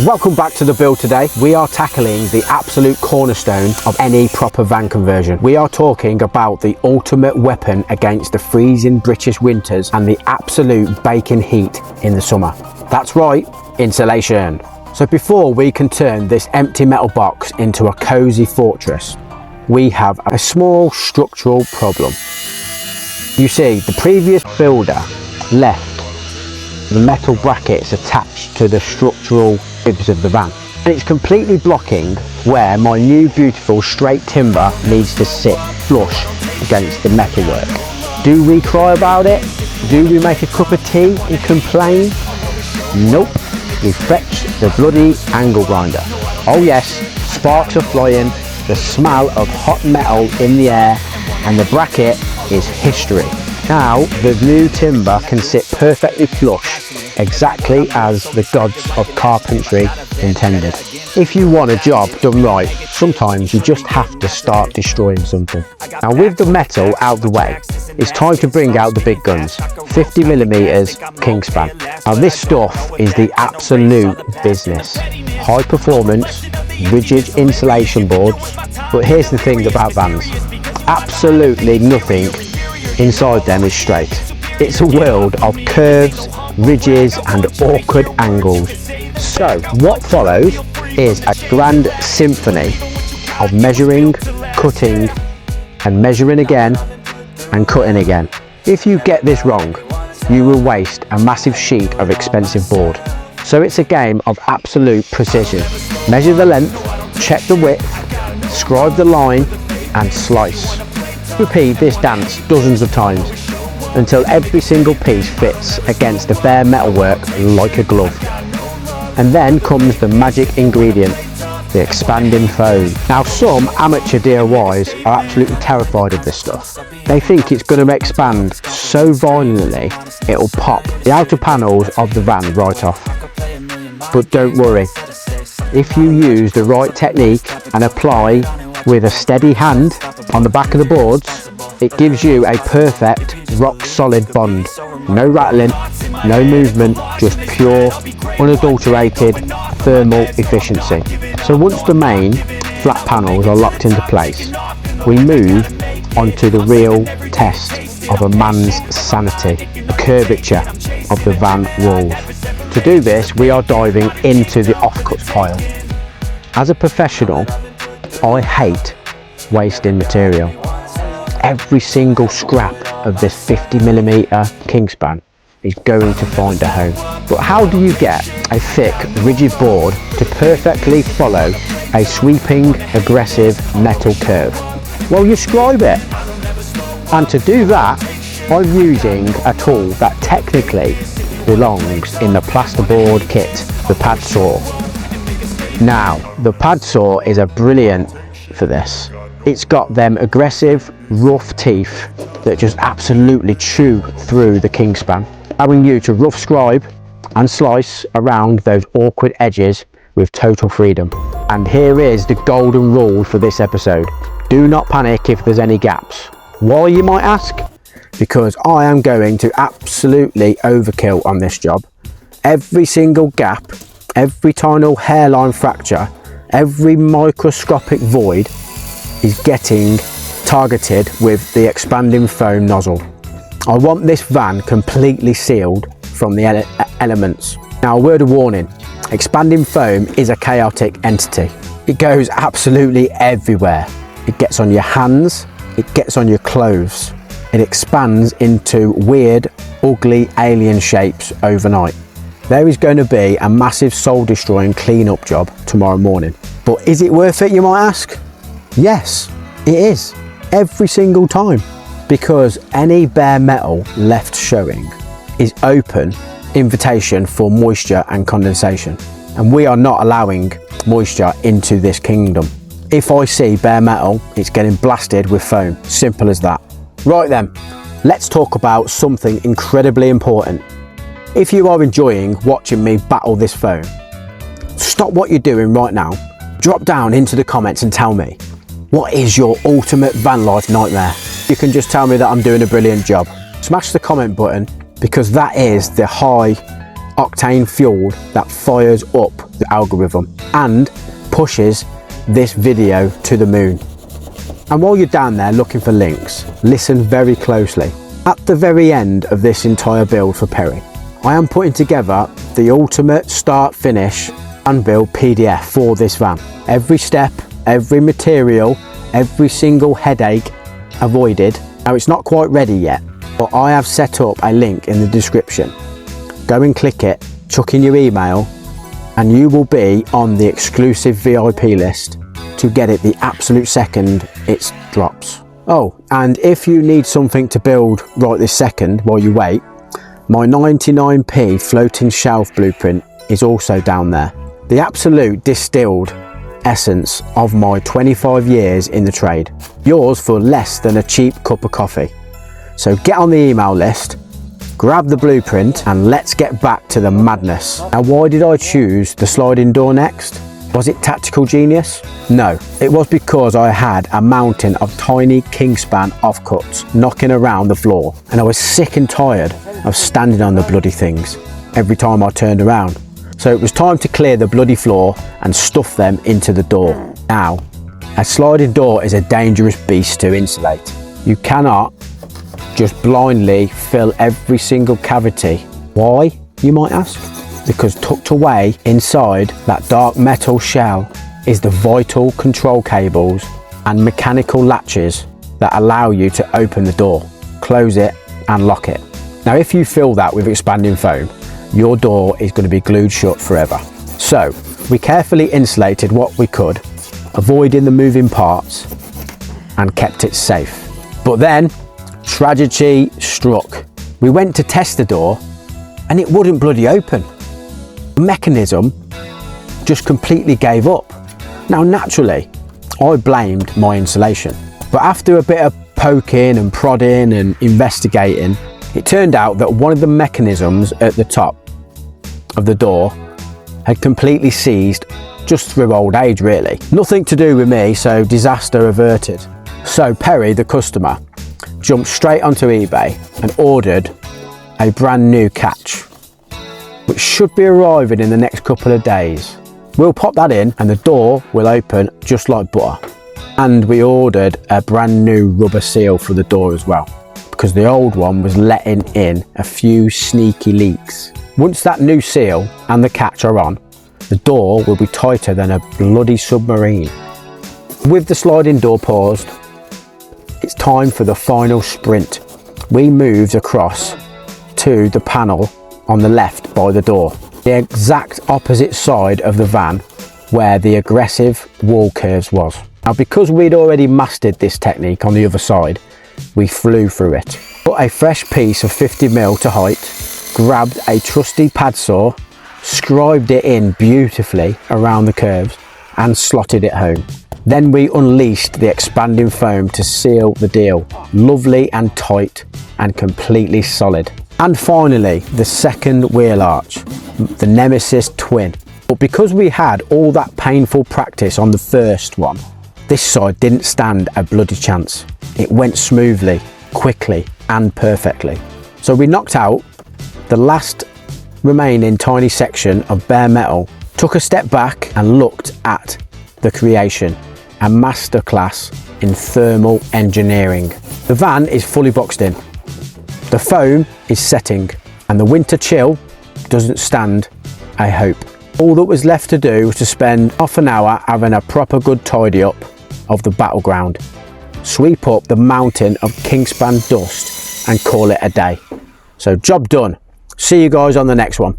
Welcome back to the build. Today we are tackling the absolute cornerstone of any proper van conversion. We are talking about the ultimate weapon against the freezing British winters and the absolute baking heat in the summer. That's right, insulation. So before we can turn this empty metal box into a cozy fortress, we have a small structural problem. You see, the previous builder left the metal brackets attached to the structural ribs of the van, and it's completely blocking where my new beautiful straight timber needs to sit flush against the metalwork. Do we cry about it? Do we make a cup of tea and complain? Nope, we fetch the bloody angle grinder. Oh yes, sparks are flying, the smell of hot metal in the air, and the bracket is history. Now the new timber can sit perfectly flush, exactly as the gods of carpentry intended. If you want a job done right, sometimes you just have to start destroying something. Now with the metal out the way, it's time to bring out the big guns. 50mm Kingspan. Now this stuff is the absolute business. High performance, rigid insulation boards, but here's the thing about vans. Absolutely nothing inside them is straight. It's a world of curves, ridges and awkward angles. So what follows is a grand symphony of measuring, cutting and measuring again and cutting again. If you get this wrong, you will waste a massive sheet of expensive board. So it's a game of absolute precision. Measure the length, check the width, scribe the line and slice. Repeat this dance dozens of times until every single piece fits against the bare metalwork like a glove. And then comes the magic ingredient, the expanding foam. Now some amateur DIYs are absolutely terrified of this stuff. They think it's going to expand so violently it'll pop the outer panels of the van right off. But don't worry, if you use the right technique and apply with a steady hand on the back of the boards, it gives you a perfect rock solid bond. No rattling, no movement, just pure unadulterated thermal efficiency. So once the main flat panels are locked into place, we move onto the real test of a man's sanity, the curvature of the van walls. To do this, we are diving into the offcuts pile. As a professional, I hate wasting material. Every single scrap of this 50mm Kingspan is going to find a home. But how do you get a thick, rigid board to perfectly follow a sweeping, aggressive metal curve? Well, you scribe it. And to do that, I'm using a tool that technically belongs in the Plasterboard kit, the pad saw. Now, the pad saw is a brilliant for this. It's got them aggressive, rough teeth that just absolutely chew through the Kingspan, allowing you to rough scribe and slice around those awkward edges with total freedom. And here is the golden rule for this episode. Do not panic if there's any gaps. Why, you might ask? Because I am going to absolutely overkill on this job. Every single gap, every tiny hairline fracture, every microscopic void is getting targeted with the expanding foam nozzle. I want this van completely sealed from the elements. Now, a word of warning, expanding foam is a chaotic entity. It goes absolutely everywhere. It gets on your hands, it gets on your clothes. It expands into weird, ugly alien shapes overnight. There is going to be a massive soul destroying clean-up job tomorrow morning. But is it worth it, you might ask? Yes, it is. Every single time. Because any bare metal left showing is open invitation for moisture and condensation. And we are not allowing moisture into this kingdom. If I see bare metal, it's getting blasted with foam. Simple as that. Right then, let's talk about something incredibly important. If you are enjoying watching me battle this foam, stop what you're doing right now. Drop down into the comments and tell me, what is your ultimate van life nightmare? You can just tell me that I'm doing a brilliant job. Smash the comment button because that is the high octane fuel that fires up the algorithm and pushes this video to the moon. And while you're down there looking for links, listen very closely. At the very end of this entire build for Perry, I am putting together the ultimate start finish unbuilt PDF for this van. Every step, every material, every single headache avoided. Now it's not quite ready yet, but I have set up a link in the description. Go and click it, chuck in your email, and you will be on the exclusive VIP list to get it the absolute second it drops. Oh, and if you need something to build right this second while you wait, my 99p floating shelf blueprint is also down there. The absolute distilled essence of my 25 years in the trade. Yours for less than a cheap cup of coffee. So get on the email list, grab the blueprint, and let's get back to the madness. Now, why did I choose the sliding door next? Was it tactical genius? No, it was because I had a mountain of tiny Kingspan offcuts knocking around the floor, and I was sick and tired of standing on the bloody things every time I turned around. So it was time to clear the bloody floor and stuff them into the door. Now, a sliding door is a dangerous beast to insulate. You cannot just blindly fill every single cavity. Why, you might ask? Because tucked away inside that dark metal shell is the vital control cables and mechanical latches that allow you to open the door, close it and lock it. Now, if you fill that with expanding foam, your door is going to be glued shut forever. So we carefully insulated what we could, avoiding the moving parts, and kept it safe. But then tragedy struck. We went to test the door and it wouldn't bloody open. The mechanism just completely gave up. Now, naturally, I blamed my insulation, but after a bit of poking and prodding and investigating, it turned out that one of the mechanisms at the top of the door had completely seized, just through old age really. Nothing to do with me, so disaster averted. So Perry, the customer, jumped straight onto eBay and ordered a brand new catch, which should be arriving in the next couple of days. We'll pop that in and the door will open just like butter. And we ordered a brand new rubber seal for the door as well, because the old one was letting in a few sneaky leaks. Once that new seal and the catch are on, the door will be tighter than a bloody submarine. With the sliding door paused, it's time for the final sprint. We moved across to the panel on the left by the door, the exact opposite side of the van where the aggressive wall curves was. Now, because we'd already mastered this technique on the other side, we flew through it. Put a fresh piece of 50mm to height, grabbed a trusty pad saw, scribed it in beautifully around the curves and slotted it home. Then we unleashed the expanding foam to seal the deal, lovely and tight and completely solid. And finally, the second wheel arch, the Nemesis Twin. But because we had all that painful practice on the first one, this side didn't stand a bloody chance. It went smoothly, quickly and perfectly. So we knocked out the last remaining tiny section of bare metal, took a step back and looked at the creation, a masterclass in thermal engineering. The van is fully boxed in, the foam is setting, and the winter chill doesn't stand a hope. All that was left to do was to spend half an hour having a proper good tidy up of the battleground, sweep up the mountain of Kingspan dust and call it a day. So job done. See you guys on the next one.